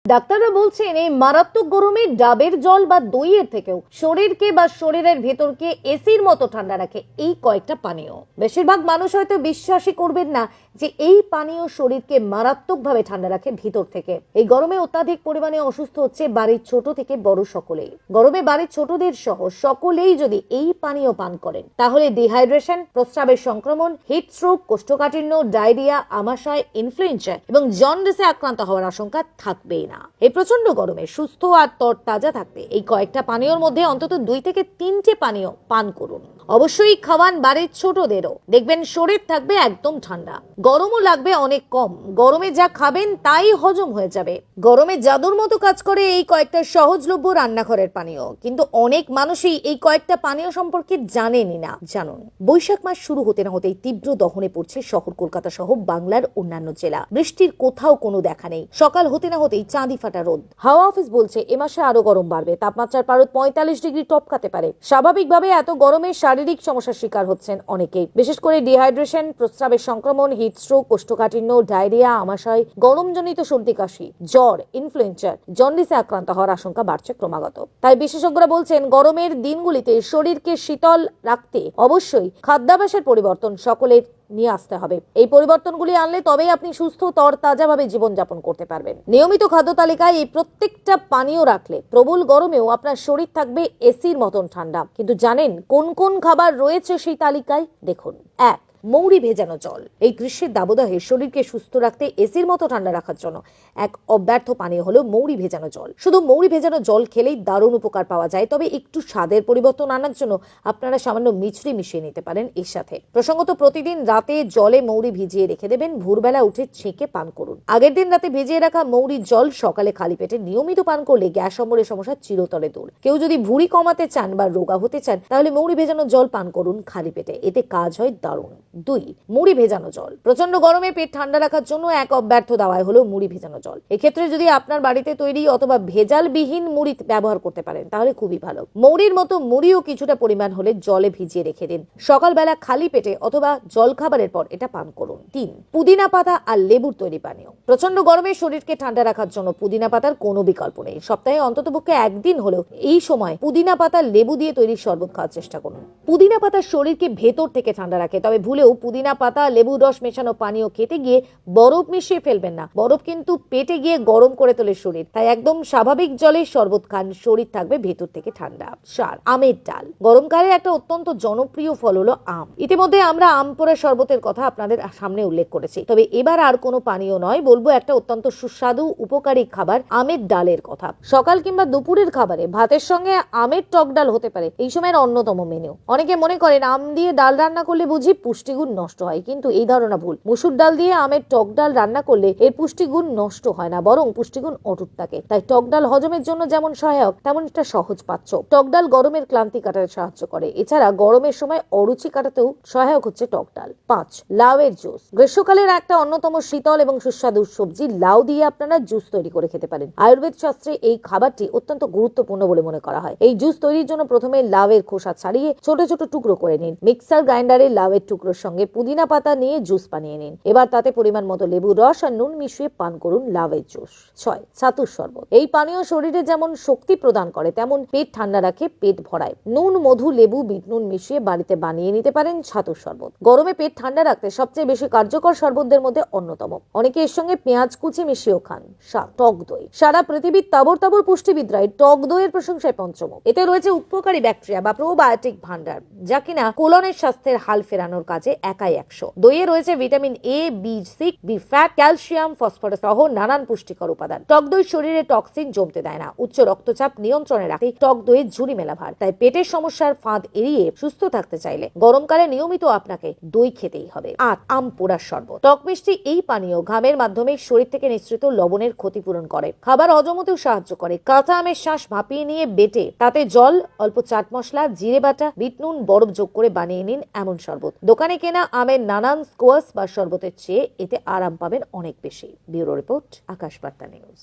ডাক্তাররা বলছেন এই মারাত্মক গরমে ডাবের জল বা দইয়ের থেকেও শরীরকে বা শরীরের ভেতরকে এসির মতো ঠান্ডা রাখে এই কয়েকটা পানীয়। বেশিরভাগ মানুষ হয়তো বিশ্বাসই করবেন না যে এই পানীয় শরীরকে মারাত্মকভাবে ঠান্ডা রাখে ভিতর থেকে। এই গরমে অত্যাধিক পরিমাণে অসুস্থ হচ্ছে বাড়ির ছোট থেকে বড় সকলেই। গরমে বাড়ির ছোটদের সহ সকলেই যদি এই পানীয় পান করেন তাহলে ডিহাইড্রেশন, প্রস্রাবের সংক্রমণ, হিট স্ট্রোক, কোষ্ঠকাঠিন্য, ডায়রিয়া, আমাশয়, ইনফ্লুয়েঞ্জা এবং জন্ডিসে আক্রান্ত হওয়ার আশঙ্কা থাকবেই না। এই প্রচন্ড গরমে সুস্থ আর তরতাজা থাকতে এই কয়েকটা পানীয়র মধ্যে অন্তত 2 থেকে 3টে পানীয় পান করুন। অবশ্যই খাওয়ান বাড়ির ছোটদেরও, দেখবেন শরীর থাকবে একদম ঠান্ডা, গরমও লাগবে অনেক কম। গরমে যা খাবেন তাই হজম হয়ে যাবে। গরমে জাদুর মতো কাজ করে এই কয়েকটা সহজলভ্য রান্নাঘরের পানীয়, কিন্তু অনেক মানুষই এই কয়েকটা পানীয় সম্পর্কে জানেনই না। জানুন, বৈশাখ মাস শুরু হতে না হতেই তীব্র দহনে পড়ছে শহর কলকাতা সহ বাংলার অন্যান্য জেলা। বৃষ্টির কোথাও কোনো দেখা নেই। সকাল হতে না হতেই চাঁদি ফাটা রোদ। হাওয়া অফিস বলছে এ মাসে আরো গরম বাড়বে, তাপমাত্রার পারদ 45 ডিগ্রি টপকাতে পারে। স্বাভাবিকভাবে এত গরমে শারীরিক সমস্যার শিকার হচ্ছেন অনেকেই, বিশেষ করে ডিহাইড্রেশন, প্রস্রাবের সংক্রমণ, হিট স্ট্রোক, কোষ্ঠকাঠিন্য, ডায়রিয়া, আমাশয়, গরমজনিত সর্দি কাশি, জ্বর, ইনফ্লুয়েঞ্জা, জন্ডিসে আক্রান্ত হওয়ার আশঙ্কা বাড়ছে ক্রমাগত। তাই বিশেষজ্ঞরা বলছেন গরমের দিনগুলিতে শরীরকে শীতল রাখতে অবশ্যই খাদ্যাভ্যাসের পরিবর্তন সকলের নিয়ে আসতে হবে। এই পরিবর্তনগুলি আনলে তবেই আপনি সুস্থ তরতাজা ভাবে জীবনযাপন করতে পারবেন। নিয়মিত খাদ্য তালিকায় এই প্রত্যেকটা পানীয় রাখলে প্রবল গরমেও আপনার শরীর থাকবে এসির মতন ঠান্ডা। কিন্তু জানেন কোন কোন খাবার রয়েছে সেই তালিকায়? দেখুন। 1. মৌরি ভেজানো জল। এই গ্রীষ্মের দাবদাহে শরীরকে সুস্থ রাখতে, এসির মতো ঠান্ডা রাখার জন্য এক অব্যর্থ পানীয় হলো মৌরি ভেজানো জল। শুধু মৌরি ভেজানো জল খেলেই দারুণ উপকার পাওয়া যায়, তবে একটু স্বাদের পরিবর্তন আনার জন্য আপনারা সামান্য মিছরি মিশিয়ে নিতে পারেন এর সাথে। প্রসঙ্গত, প্রতিদিন রাতে জলে মৌরি ভিজিয়ে রেখে দেবেন, ভোরবেলা উঠে ছেঁকে পান করুন। আগের দিন রাতে ভিজিয়ে রাখা মৌরির জল সকালে খালি পেটে নিয়মিত পান করলে গ্যাস অম্বলের সমস্যা চিরতরে দূর। কেউ যদি ভুঁড়ি কমাতে চান বা রোগা হতে চান তাহলে মৌরি ভেজানো জল পান করুন খালি পেটে, এতে কাজ হয় দারুণ। 2. মুড়ি ভেজানো জল। প্রচন্ড গরমে পেট ঠান্ডা রাখার জন্য এক অব্যর্থ দাওয়াই হলো মুড়ি ভেজানো জল। এক্ষেত্রে যদি আপনার বাড়িতে তৈরি অথবা ভেজাল বিহীন মুড়ি ব্যবহার করতে পারেন তাহলে খুবই ভালো। মৌরির মতো মুড়িও কিছুটা পরিমাণ হলে জলে ভিজিয়ে রেখে দিন। সকালবেলা খালি পেটে অথবা জল খাবারের পর এটা পান করুন। 3. পুদিনা পাতা আর লেবুর তৈরি পানীয়। প্রচন্ড গরমে শরীরকে ঠান্ডা রাখার জন্য পুদিনা পাতার কোনো বিকল্প নেই। সপ্তাহে অন্ততপক্ষে একদিন হলেও এই সময় পুদিনা পাতা লেবু দিয়ে তৈরি শরবত খাওয়ার চেষ্টা করুন। পুদিনা পাতা শরীরকে ভেতর থেকে ঠান্ডা রাখে, তবে ভুলেও পুদিনা পাতা লেবুর রস মেশানো পানীয় খেতে গিয়ে বরফ মিশিয়ে ফেলবেন না। বরফ কিন্তু পেটে গিয়ে গরম করে তোলে শরীর। তাই একদম স্বাভাবিক জলে শরবত খান, শরীর থাকবে ভেতর থেকে ঠান্ডা। 4. আমের ডাল। গরমকালে একটা অত্যন্ত জনপ্রিয় ফল হলো আম। ইতিমধ্যে আমরা আম পোড়া শরবতের কথা আপনাদের সামনে উল্লেখ করেছি, তবে এবার আর কোনো পানীয় নয়, বলবো একটা অত্যন্ত সুস্বাদু উপকারী খাবার, আমের ডালের কথা। সকাল কিংবা দুপুরের খাবারে ভাতের সঙ্গে আমের টক ডাল হতে পারে এই সময়ের অন্যতম মেনু। অনেকে মনে করেন আম দিয়ে ডাল রান্না করলে বুঝি পুষ্টিগুণ নষ্ট হয়, কিন্তু এই ধারণা ভুল। মসুর ডাল দিয়ে আমের টক ডাল রান্না করলে এর পুষ্টিগুণ নষ্ট হয় না, বরং পুষ্টিগুণ অটুট থাকে। তাই টক ডাল হজমের জন্য যেমন সহায়ক, তেমন একটা সহজ পাচ্য। টক ডাল গরমের ক্লান্তি কাটাতে সাহায্য করে। এছাড়া গরমের সময় অরুচি কাটাতেও সহায়ক হচ্ছে টক ডাল। 5. লাউয়ের জুস। গ্রীষ্মকালের একটা অন্যতম শীতল এবং সুস্বাদু সবজি লাউ দিয়ে আপনারা জুস তৈরি করে খেতে পারেন। আয়ুর্বেদ শাস্ত্রে এই খাবারটি অত্যন্ত গুরুত্বপূর্ণ বলে মনে করা হয়। এই জুস তৈরির জন্য প্রথমে লাউয়ের খোসা ছাড়িয়ে ছোট ছোট টুকরো করে নিন। মিক্সার গ্রাইন্ডারে লাউয়ের টুকরোর সঙ্গে পুদিনা পাতা নিয়ে জুস বানিয়ে নিন। এবার তাতে পরিমাণ মতো লেবুর রস আর নুন মিশিয়ে পান করুন লাউয়ের জুস। 6. ছাতুর শরবত। এই পানীয় শরীরে যেমন শক্তি প্রদান করে তেমন পেট ঠান্ডা রাখে, পেট ভরায়। নুন, মধু, লেবু, বিট নুন মিশিয়ে বাড়িতে বানিয়ে নিতে পারেন ছাতুর শরবত। গরমে পেট ঠান্ডা রাখতে সবচেয়ে বেশি কার্যকর শরবতদের মধ্যে অন্যতম। অনেকে এর সঙ্গে পেঁয়াজ কুচি মিশিয়েও খান। 7. টক দই। সারা পৃথিবীর তাবর তাবর পুষ্টিবিদরাই টক দইয়ের প্রশংসায় পঞ্চমুখ। এতে রয়েছে উপকারী ব্যাকটেরিয়া বা প্রোবায়োটিক ভান্ডার, যা কিনা কোলনের স্বাস্থ্যের হাল ফেরানোর কাজে একাই 100। দইয়ে রয়েছে ভিটামিন এ, বি6, বি ফ্যাট, ক্যালসিয়াম, ফসফরাস সহ নানান পুষ্টিকর উপাদান। টক দই শরীরে টক্সিন জমতে দেয় না। উচ্চ রক্তচাপ নিয়ন্ত্রণে রাখে টক দইয়ের ঝুরি মেলা ভার। তাই পেটের সমস্যার ফাঁদ এড়িয়ে সুস্থ থাকতে চাইলে গরমকালে নিয়মিত আপনাকে দই খেতেই হবে। 8. আম পোড়ার শরবত। টক মিষ্টি এই পানীয় ঘামের মাধ্যমে শরীর থেকে নিঃসৃত লবণের ক্ষতিপূরণ করে, খাবার হজম হতেও সাহায্য করে। কাঁচা আমের শাঁস ভাপিয়ে নিয়ে বেটে তাতে জল, অল্প চাট মশলা, জিরে বাটা, বিট নুন, বরফ যোগ করে বানিয়ে নিন এমন শরবত। দোকানে কেনা আমের নানান স্কোয়াশ বা শরবতের চেয়ে এতে আরাম পাবেন অনেক বেশি। ব্যুরো রিপোর্ট, আকাশ বার্তা নিউজ।